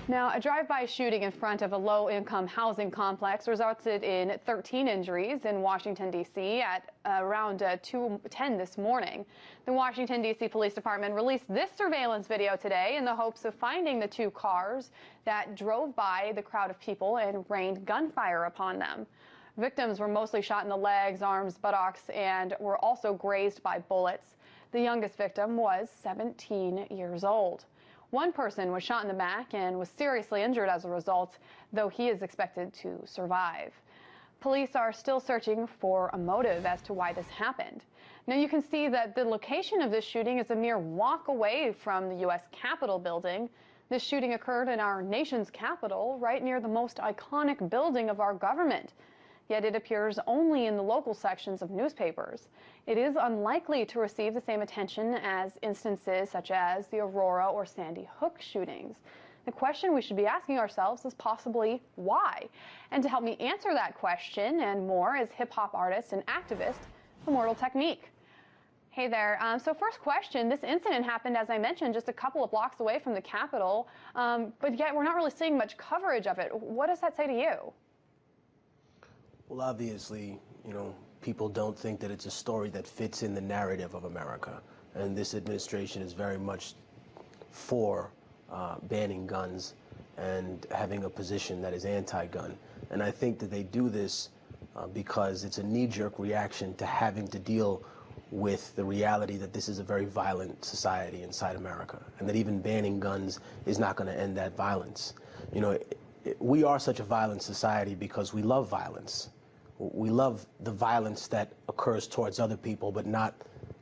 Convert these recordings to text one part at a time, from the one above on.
Now, a drive-by shooting in front of a low-income housing complex resulted in 13 injuries in Washington, D.C. at around 2:10 this morning. The Washington, D.C. Police Department released this surveillance video today in the hopes of finding the two cars that drove by the crowd of people and rained gunfire upon them. Victims were mostly shot in the legs, arms, buttocks, and were also grazed by bullets. The youngest victim was 17 years old. One person was shot in the back and was seriously injured as a result, though he is expected to survive. Police are still searching for a motive as to why this happened. Now, you can see that the location of this shooting is a mere walk away from the U.S. Capitol building. This shooting occurred in our nation's capital, right near the most iconic building of our government. Yet it appears only in the local sections of newspapers. It is unlikely to receive the same attention as instances such as the Aurora or Sandy Hook shootings. The question we should be asking ourselves is possibly why? And to help me answer that question and more is hip-hop artist and activist Immortal Technique. Hey there. So first question, this incident happened, as I mentioned, just a couple of blocks away from the Capitol, but yet we're not really seeing much coverage of it. What does that say to you? Well, obviously, people don't think that it's a story that fits in the narrative of America. And this administration is very much for banning guns and having a position that is anti-gun. And I think that they do this because it's a knee-jerk reaction to having to deal with the reality that this is a very violent society inside America, and that even banning guns is not going to end that violence. We are such a violent society because we love violence. We love the violence that occurs towards other people, but not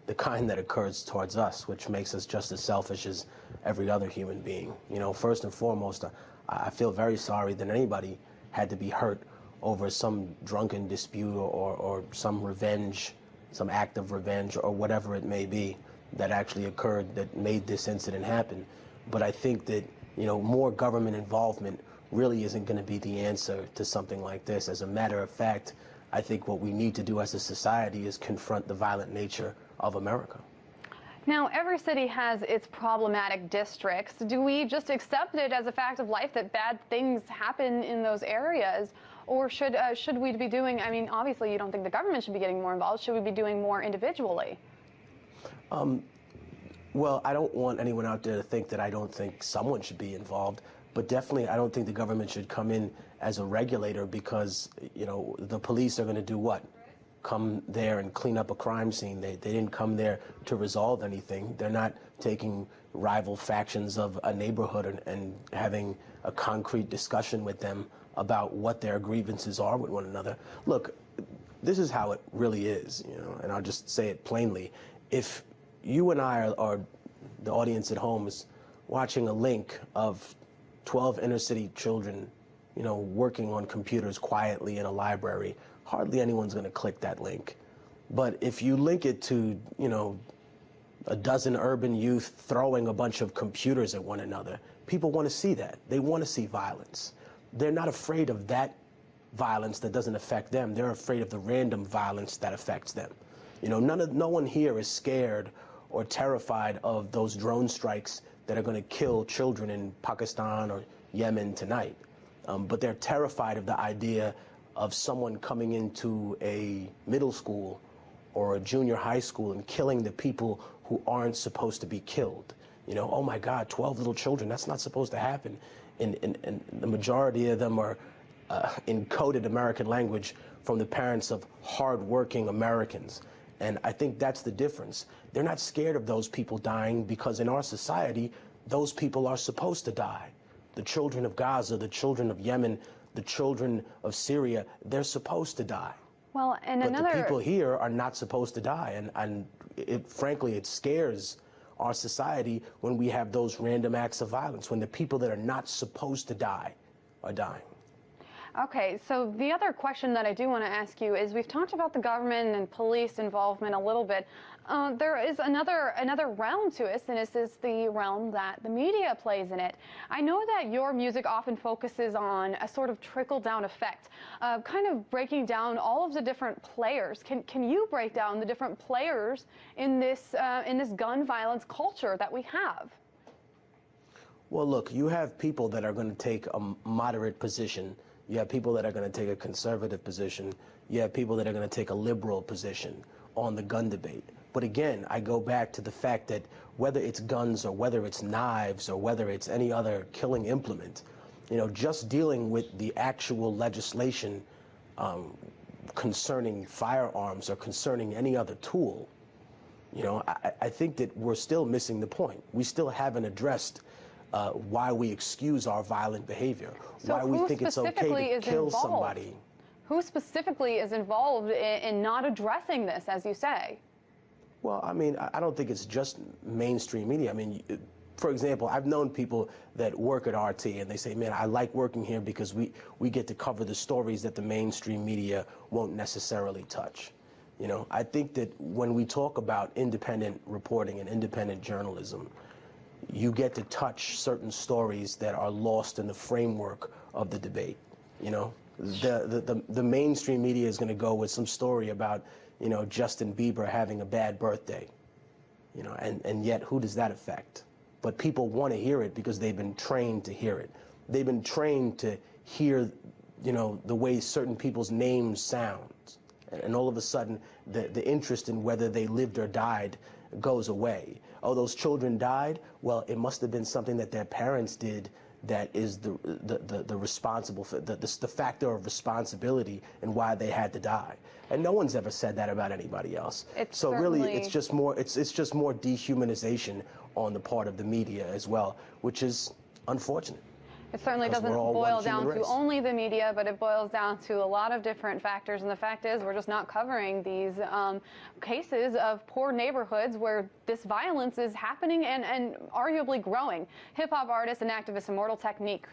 the kind that occurs towards us, which makes us just as selfish as every other human being. First and foremost, I feel very sorry that anybody had to be hurt over some drunken dispute or some revenge, some act of revenge, or whatever it may be that actually occurred that made this incident happen. But I think that, more government involvement really isn't going to be the answer to something like this. As a matter of fact, I think what we need to do as a society is confront the violent nature of America. Now, every city has its problematic districts. Do we just accept it as a fact of life that bad things happen in those areas? Or should we be doing, obviously you don't think the government should be getting more involved. Should we be doing more individually? Well, I don't want anyone out there to think that I don't think someone should be involved. But definitely, I don't think the government should come in as a regulator because, the police are going to do what? Come there and clean up a crime scene. They didn't come there to resolve anything. They're not taking rival factions of a neighborhood and having a concrete discussion with them about what their grievances are with one another. Look, this is how it really is, and I'll just say it plainly. If you and I or the audience at home is watching a link of 12 inner-city children, working on computers quietly in a library, hardly anyone's going to click that link. But if you link it to, a dozen urban youth throwing a bunch of computers at one another, people want to see that. They want to see violence. They're not afraid of that violence that doesn't affect them. They're afraid of the random violence that affects them. No one here is scared or terrified of those drone strikes that are going to kill children in Pakistan or Yemen tonight. But they're terrified of the idea of someone coming into a middle school or a junior high school and killing the people who aren't supposed to be killed. Oh my God, 12 little children, that's not supposed to happen. And the majority of them are encoded American language from the parents of hardworking Americans. And I think that's the difference. They're not scared of those people dying because in our society, those people are supposed to die. The children of Gaza, the children of Yemen, the children of Syria, they're supposed to die. Well, and but the people here are not supposed to die. And frankly, it scares our society when we have those random acts of violence, when the people that are not supposed to die are dying. Okay, so the other question that I do want to ask you is, we've talked about the government and police involvement a little bit. There is another realm to it, and this is the realm that the media plays in it. I know that your music often focuses on a sort of trickle-down effect, kind of breaking down all of the different players. Can you break down the different players in this gun violence culture that we have? Well, look, you have people that are going to take a moderate position. You have people that are going to take a conservative position. You have people that are going to take a liberal position on the gun debate. But again, I go back to the fact that whether it's guns or whether it's knives or whether it's any other killing implement, you know, just dealing with the actual legislation concerning firearms or concerning any other tool, you know, I think that we're still missing the point. We still haven't addressed why we excuse our violent behavior, so why we think it's okay to kill somebody. Who specifically is involved in not addressing this, as you say? Well, I mean, I don't think it's just mainstream media. I mean, for example, I've known people that work at RT and they say, man, I like working here because we get to cover the stories that the mainstream media won't necessarily touch. You know, I think that when we talk about independent reporting and independent journalism, you get to touch certain stories that are lost in the framework of the debate. You know, the mainstream media is going to go with some story about, you know, Justin Bieber having a bad birthday, you know, and yet who does that affect? But people want to hear it because they've been trained to hear it. They've been trained to hear, you know, the way certain people's names sound. And all of a sudden, the interest in whether they lived or died goes away. Oh, those children died? Well, it must have been something that their parents did that is the responsible for the factor of responsibility and why they had to die. And no one's ever said that about anybody else. So really, it's just more dehumanization on the part of the media as well, which is unfortunate. It certainly doesn't boil down to only the media, but it boils down to a lot of different factors. And the fact is, we're just not covering these cases of poor neighborhoods where this violence is happening and arguably growing. Hip-hop artist and activist Immortal Technique